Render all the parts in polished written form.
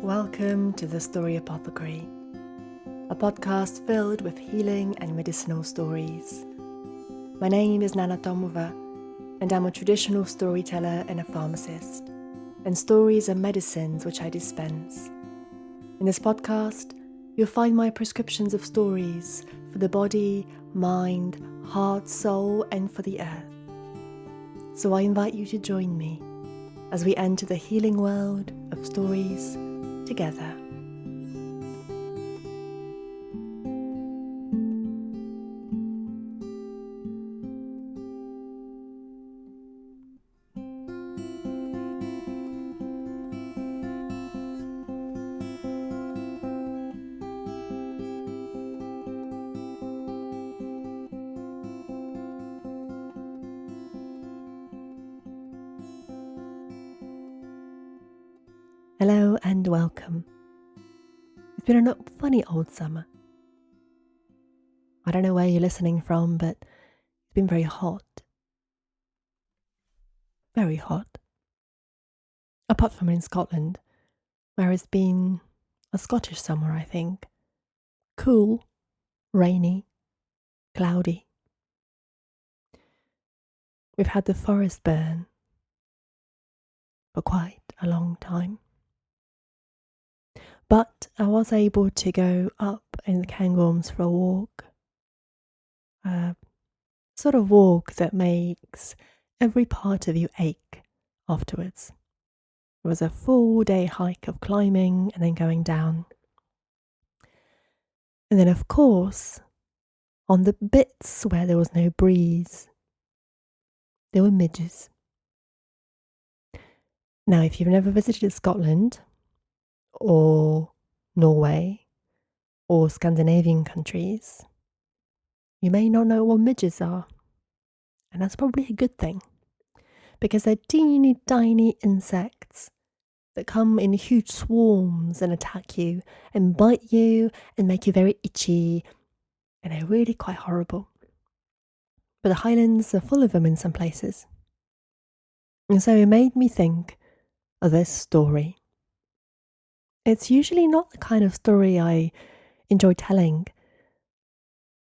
Welcome to the Story Apothecary, a podcast filled with healing and medicinal stories. My name is Nana Tomova, and I'm a traditional storyteller and a pharmacist, and stories are medicines which I dispense. In this podcast, you'll find my prescriptions of stories for the body, mind, heart, soul, and for the earth. So I invite you to join me as we enter the healing world of stories together. Hello and welcome. It's been a funny old summer. I don't know where you're listening from, but it's been very hot. Very hot. Apart from in Scotland, where it's been a Scottish summer, I think. Cool, rainy, cloudy. We've had the forest burn for quite a long time. But I was able to go up in the Cairngorms for a walk. A sort of walk that makes every part of you ache afterwards. It was a full day hike of climbing and then going down. And then, of course, on the bits where there was no breeze, there were midges. Now, if you've never visited Scotland, or Norway, or Scandinavian countries, you may not know what midges are. And that's probably a good thing, because they're teeny tiny insects that come in huge swarms and attack you and bite you and make you very itchy, and they're really quite horrible. But the Highlands are full of them in some places. And so it made me think of this story. It's usually not the kind of story I enjoy telling,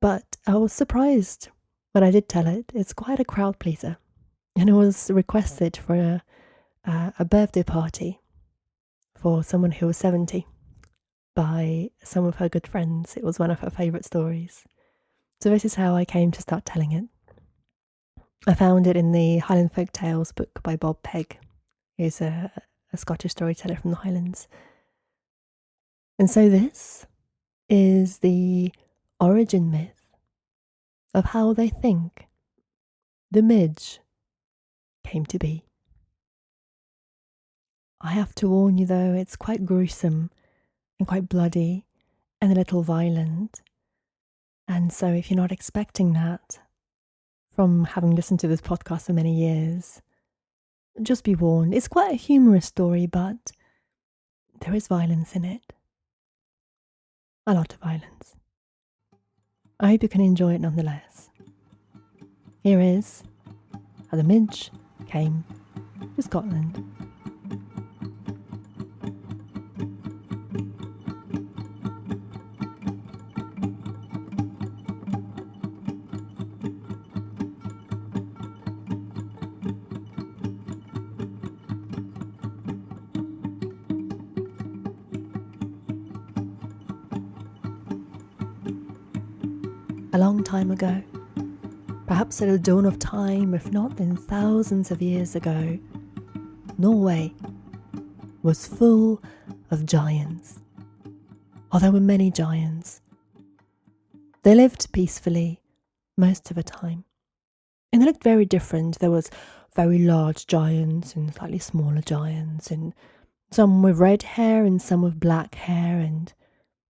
but I was surprised when I did tell it. It's quite a crowd pleaser, and it was requested for a birthday party for someone who was 70 by some of her good friends. It was one of her favourite stories. So this is how I came to start telling it. I found it in the Highland Folk Tales book by Bob Pegg, who's a Scottish storyteller from the Highlands. And so this is the origin myth of how they think the midge came to be. I have to warn you though, it's quite gruesome and quite bloody and a little violent. And so if you're not expecting that from having listened to this podcast for many years, just be warned. It's quite a humorous story, but there is violence in it. A lot of violence. I hope you can enjoy it nonetheless. Here is how the midge came to Scotland. A long time ago, perhaps at the dawn of time, if not then thousands of years ago, Norway was full of giants. Oh, there were many giants. They lived peacefully most of the time. And they looked very different. There was very large giants and slightly smaller giants, and some with red hair and some with black hair, and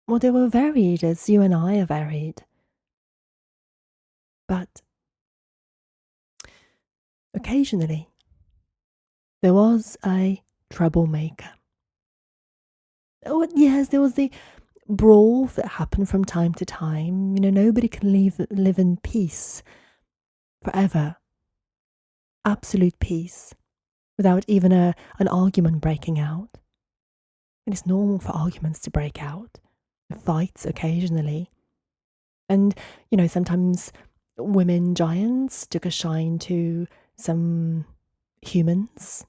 well, they were varied as you and I are varied. But occasionally, there was a troublemaker. Oh, yes, there was the brawl that happened from time to time. You know, nobody can live in peace forever. Absolute peace, without even an argument breaking out. And it's normal for arguments to break out, fights occasionally. And, sometimes women giants took a shine to some humans,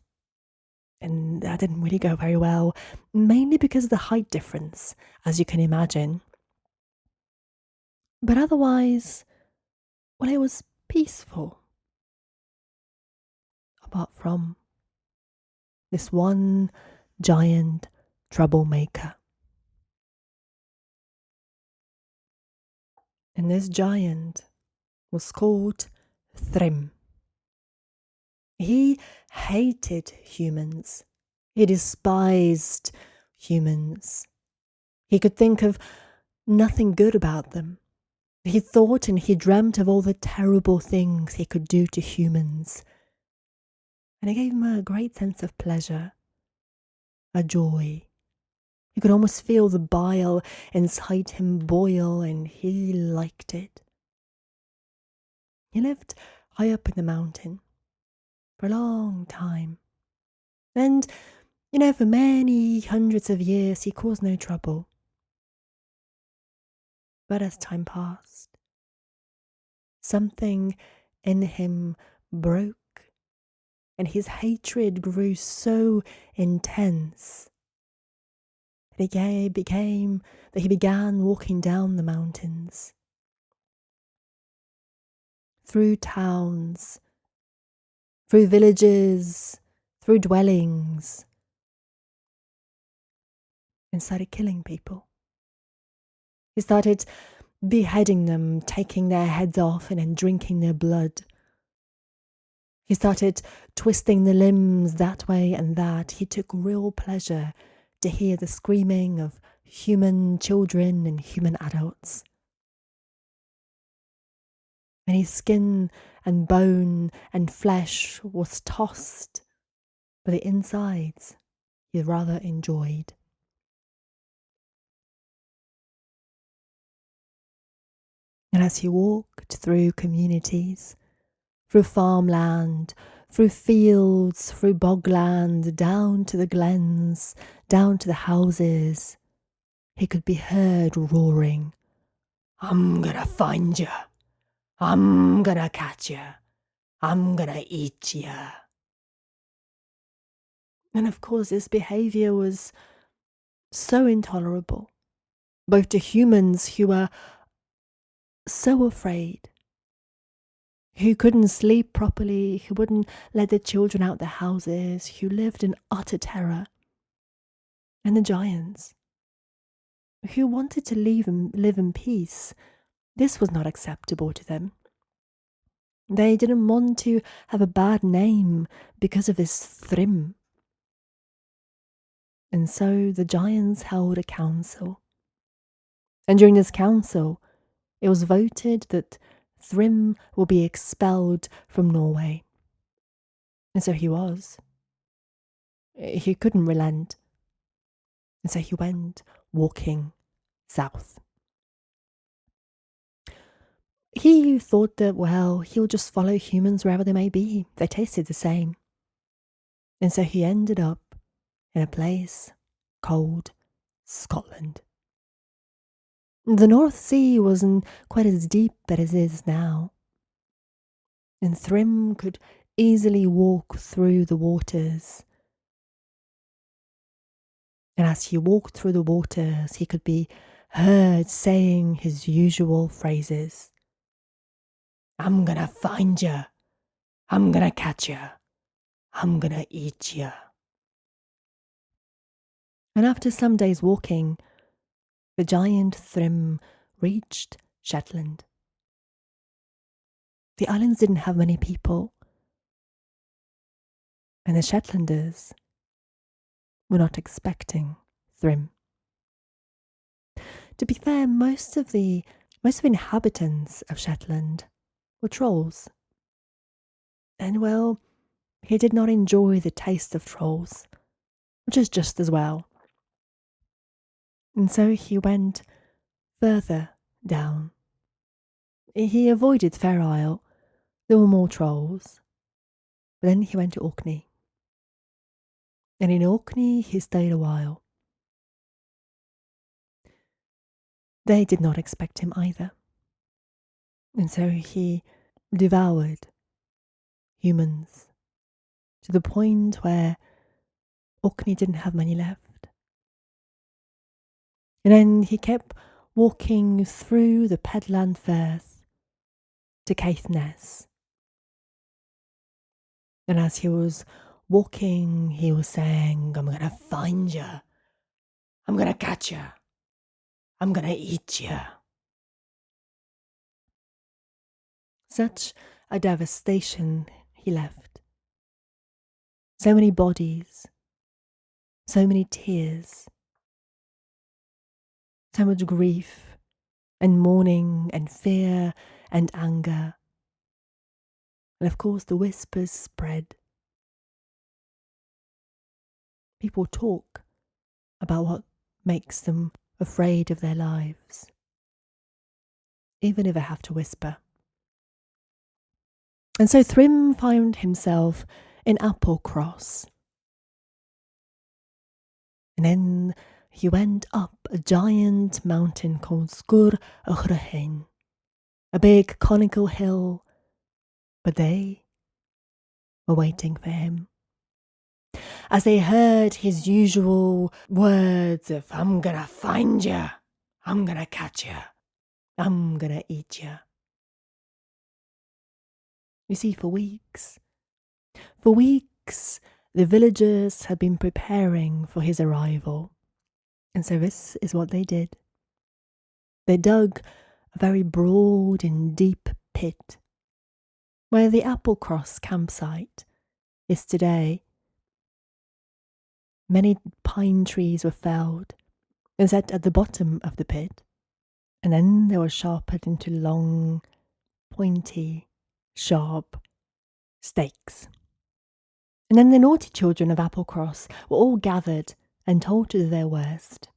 and that didn't really go very well, mainly because of the height difference, as you can imagine. But otherwise, well, it was peaceful, apart from this one giant troublemaker. And this giant was called Thrim. He hated humans. He despised humans. He could think of nothing good about them. He thought and he dreamt of all the terrible things he could do to humans. And it gave him a great sense of pleasure, a joy. You could almost feel the bile inside him boil, and he liked it. He lived high up in the mountain for a long time. And, for many hundreds of years, he caused no trouble. But as time passed, something in him broke, and his hatred grew so intense that he began walking down the mountains, through towns, through villages, through dwellings, and started killing people. He started beheading them, taking their heads off, and then drinking their blood. He started twisting the limbs that way and that. He took real pleasure to hear the screaming of human children and human adults. And his skin and bone and flesh was tossed, but the insides he rather enjoyed. And as he walked through communities, through farmland, through fields, through bogland, down to the glens, down to the houses, he could be heard roaring, "I'm gonna find you. I'm gonna catch you. I'm gonna eat you." And of course, this behavior was so intolerable, both to humans who were so afraid, who couldn't sleep properly, who wouldn't let their children out their houses, who lived in utter terror, and the giants, who wanted to live in peace. This was not acceptable to them. They didn't want to have a bad name because of this Thrim. And so the giants held a council. And during this council, it was voted that Thrim will be expelled from Norway. And so he was. He couldn't relent. And so he went walking south. He thought that, well, he'll just follow humans wherever they may be. They tasted the same. And so he ended up in a place called Scotland. The North Sea wasn't quite as deep as it is now, and Thrim could easily walk through the waters. And as he walked through the waters, he could be heard saying his usual phrases. "I'm gonna find ya. I'm gonna catch ya. I'm gonna eat ya." And after some days walking, the giant Thrim reached Shetland. The islands didn't have many people, and the Shetlanders were not expecting Thrim. To be fair, most of the inhabitants of Shetland were trolls. And well, he did not enjoy the taste of trolls, which is just as well. And so he went further down. He avoided Fair Isle. There were more trolls. But then he went to Orkney. And in Orkney he stayed a while. They did not expect him either. And so he devoured humans to the point where Orkney didn't have many left. And then he kept walking through the Pedland Firth to Caithness. And as he was walking, he was saying, I'm going to find you. I'm going to catch you. I'm going to eat you. Such a devastation he left. So many bodies, so many tears, so much grief and mourning and fear and anger. And of course, the whispers spread. People talk about what makes them afraid of their lives, even if they have to whisper. And so Thrim found himself in Applecross. And then he went up a giant mountain called Sgur Ughrahain, a big conical hill, but they were waiting for him. As they heard his usual words of, I'm gonna find you, I'm gonna catch you, I'm gonna eat you. You see, for weeks, the villagers had been preparing for his arrival. And so this is what they did. They dug a very broad and deep pit where the Applecross campsite is today. Many pine trees were felled and set at the bottom of the pit, and then they were sharpened into long, pointy, sharp stakes. And then the naughty children of Applecross were all gathered and told to do their worst.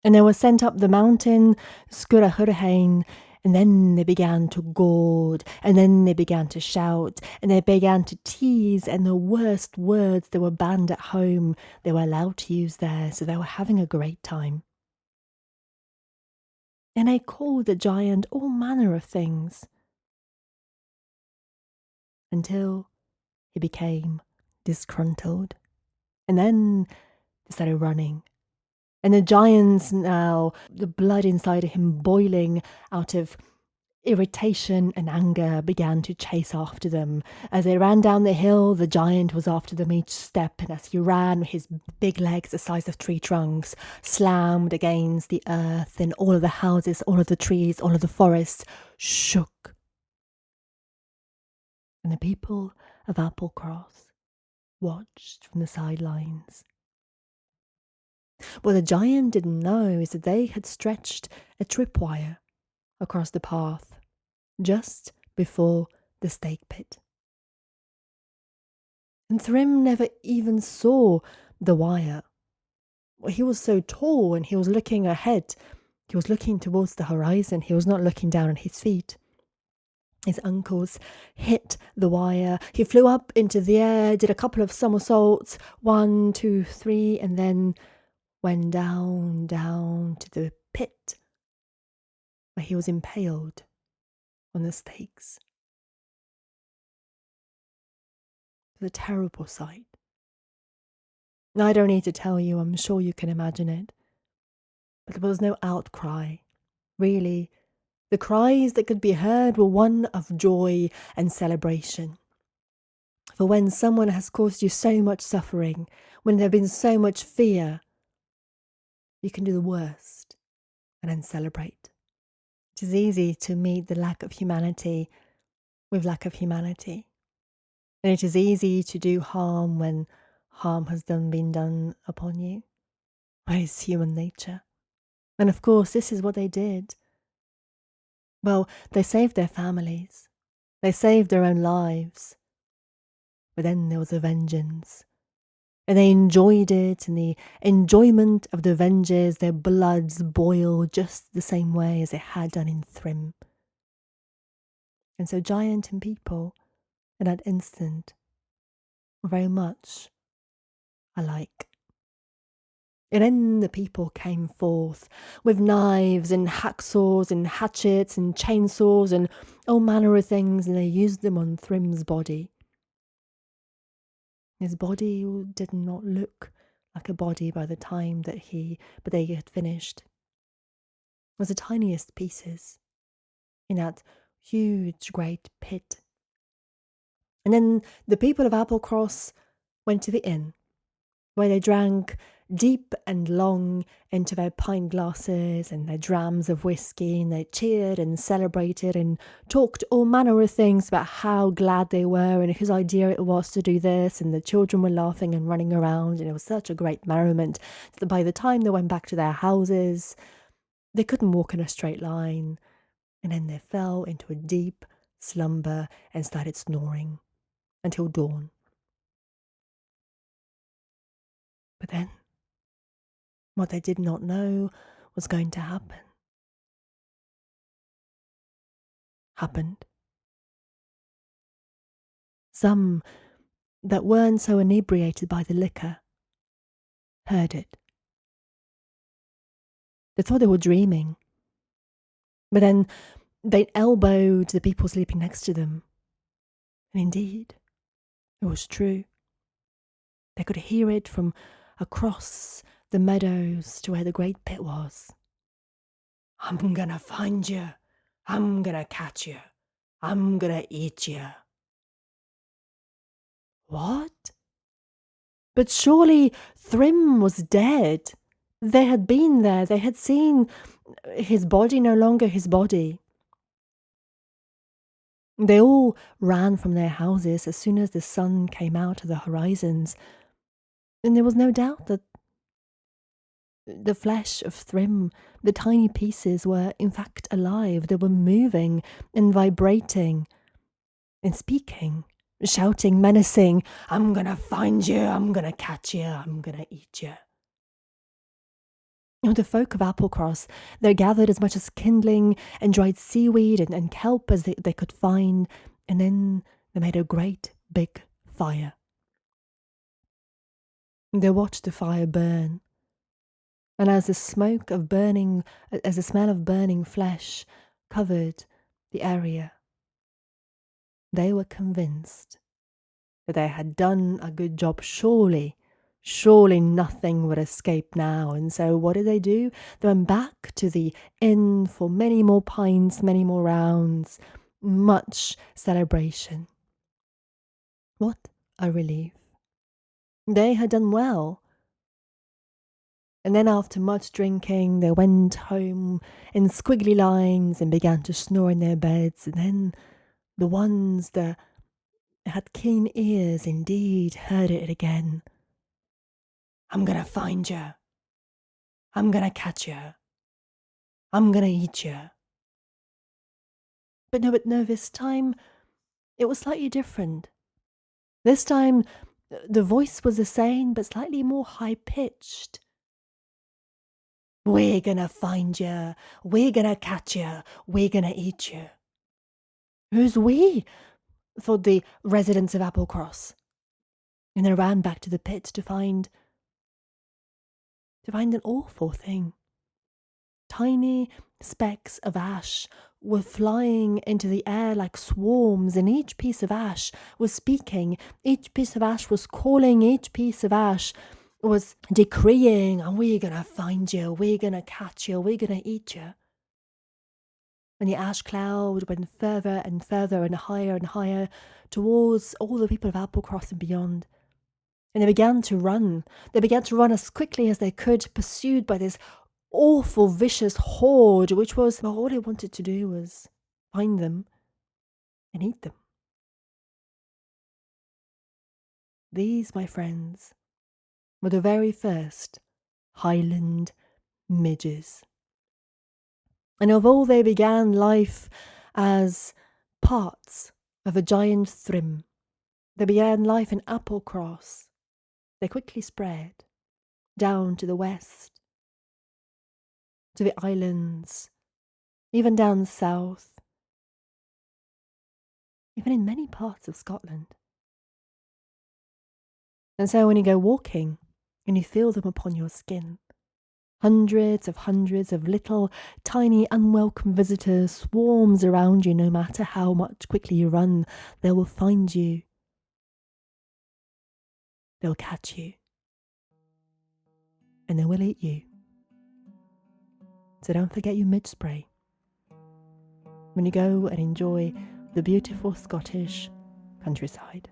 And they were sent up the mountain, Skurahurehain, and then they began to goad, and then they began to shout, and they began to tease, and the worst words that were banned at home, they were allowed to use there, so they were having a great time. And they called the giant all manner of things, until he became disgruntled. And then they started running. And the giants now, the blood inside of him boiling out of irritation and anger, began to chase after them. As they ran down the hill, the giant was after them each step, and as he ran, his big legs the size of tree trunks slammed against the earth, and all of the houses, all of the trees, all of the forests shook. And the people of Applecross watched from the sidelines. What the giant didn't know is that they had stretched a tripwire across the path just before the stake pit. And Thrim never even saw the wire. He was so tall and he was looking ahead. He was looking towards the horizon. He was not looking down at his feet. His ankles hit the wire. He flew up into the air, did a couple of somersaults, 1, 2, 3, and then went down to the pit where he was impaled on the stakes. It was a terrible sight. I don't need to tell you, I'm sure you can imagine it. But there was no outcry. Really, the cries that could be heard were one of joy and celebration. For when someone has caused you so much suffering, when there has been so much fear, you can do the worst and then celebrate. It is easy to meet the lack of humanity with lack of humanity. And it is easy to do harm when harm has been done upon you. That is human nature. And of course, this is what they did. Well, they saved their families. They saved their own lives. But then there was a vengeance. And they enjoyed it, and the enjoyment of the vengeance, their bloods boiled just the same way as it had done in Thrim. And so giant and people, in that instant, were very much alike. And then the people came forth with knives and hacksaws and hatchets and chainsaws and all manner of things, and they used them on Thrim's body. His body did not look like a body by the time but they had finished. It was the tiniest pieces in that huge great pit. And then the people of Applecross went to the inn, where they drank deep and long into their pint glasses and their drams of whiskey, and they cheered and celebrated and talked all manner of things about how glad they were and whose idea it was to do this, and the children were laughing and running around, and it was such a great merriment that by the time they went back to their houses, they couldn't walk in a straight line, and then they fell into a deep slumber and started snoring until dawn. But then, what they did not know was going to happened. Some that weren't so inebriated by the liquor heard it. They thought they were dreaming, but then they elbowed the people sleeping next to them. And indeed, it was true. They could hear it from across the meadows to where the great pit was. "I'm gonna find you. I'm gonna catch you. I'm gonna eat you." What? But surely Thrim was dead. They had been there. They had seen his body no longer his body. They all ran from their houses as soon as the sun came out of the horizons, and there was no doubt that the flesh of Thrim, the tiny pieces, were in fact alive. They were moving and vibrating and speaking, shouting, menacing, "I'm gonna find you, I'm gonna catch you, I'm gonna eat you." The folk of Applecross, they gathered as much as kindling and dried seaweed and kelp as they could find, and then they made a great big fire. They watched the fire burn, and as the smell of burning flesh covered the area, they were convinced that they had done a good job. Surely nothing would escape now. And so what did? They went back to the inn for many more pints, many more rounds, much celebration. What a relief. They had done well. And then after much drinking, they went home in squiggly lines and began to snore in their beds. And then the ones that had keen ears indeed heard it again. "I'm gonna find you. I'm gonna catch you. I'm gonna eat you." But no, this time it was slightly different. This time the voice was the same, but slightly more high-pitched. "We're gonna find you. We're gonna catch you. We're gonna eat you." Who's we? Thought the residents of Applecross. And they ran back to the pit to find an awful thing. Tiny specks of ash were flying into the air like swarms, and each piece of ash was speaking. Each piece of ash was calling. Each piece of ash was decreeing, "And we're gonna find you. We're gonna catch you. We're gonna eat you." And the ash cloud went further and further and higher towards all the people of Applecross and beyond. And they began to run. They began to run as quickly as they could, pursued by this awful, vicious horde, which was, well, all it wanted to do was find them and eat them. These, my friends, were the very first Highland midges. And although they began life as parts of a giant Thrim, they began life in Applecross, they quickly spread down to the west, to the islands, even down south, even in many parts of Scotland. And so when you go walking and you feel them upon your skin. Hundreds of little, tiny, unwelcome visitors swarms around you. No matter how much quickly you run, they will find you. They'll catch you. And they will eat you. So don't forget your midge spray when you go and enjoy the beautiful Scottish countryside.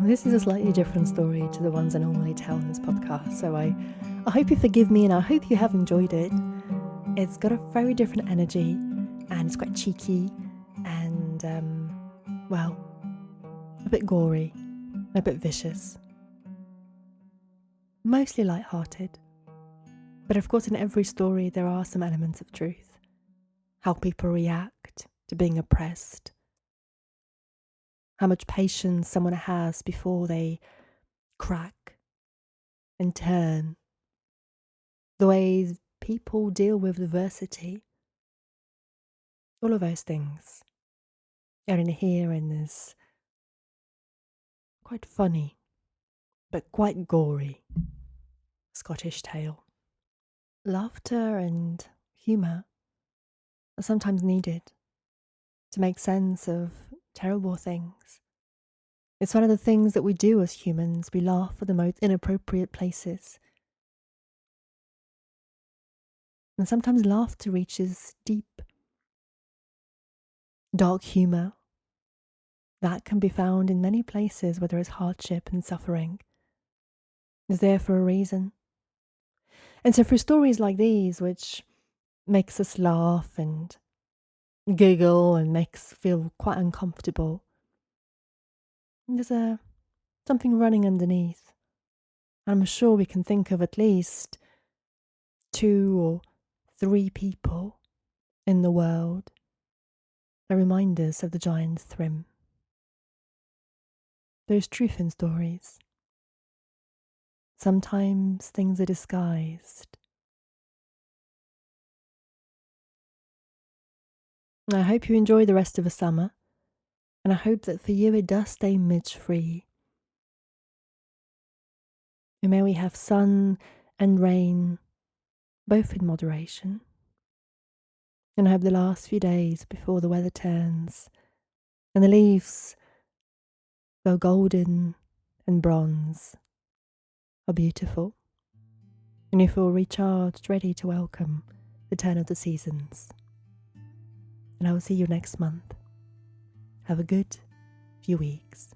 This is a slightly different story to the ones I normally tell in this podcast, so I hope you forgive me and I hope you have enjoyed it. It's got a very different energy and it's quite cheeky and, well, a bit gory, a bit vicious. Mostly light-hearted. But of course in every story there are some elements of truth. How people react to being oppressed. How much patience someone has before they crack and turn. The ways people deal with adversity. All of those things are in here in this quite funny but quite gory Scottish tale. Laughter and humour are sometimes needed to make sense of terrible things. It's one of the things that we do as humans. We laugh at the most inappropriate places. And sometimes laughter reaches deep, dark humour that can be found in many places where there is hardship and suffering. It's there for a reason. And so for stories like these, which makes us laugh and giggle and makes us feel quite uncomfortable, there's something running underneath. I'm sure we can think of at least 2 or 3 people in the world that remind us of the giant Thrim. There's truth in stories. Sometimes things are disguised. I hope you enjoy the rest of the summer, and I hope that for you it does stay midge-free. And may we have sun and rain, both in moderation. And I hope the last few days before the weather turns and the leaves go golden and bronze are beautiful, and you feel recharged, ready to welcome the turn of the seasons. And I will see you next month. Have a good few weeks.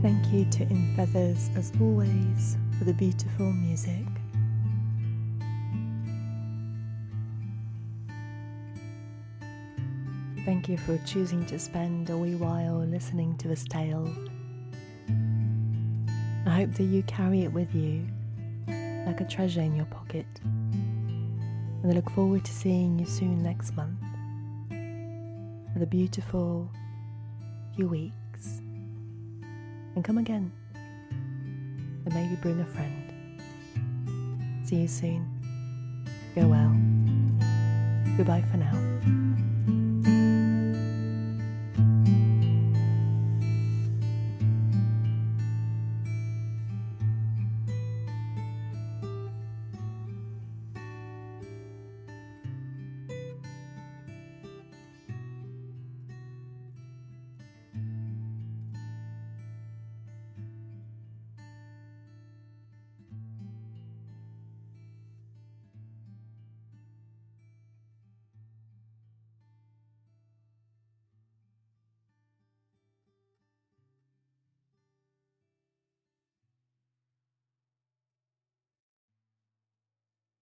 Thank you to In Feathers, as always, for the beautiful music. Thank you for choosing to spend a wee while listening to this tale. I hope that you carry it with you like a treasure in your pocket. And I look forward to seeing you soon next month for the beautiful few weeks. And come again, and maybe bring a friend. See you soon. Go well. Goodbye for now.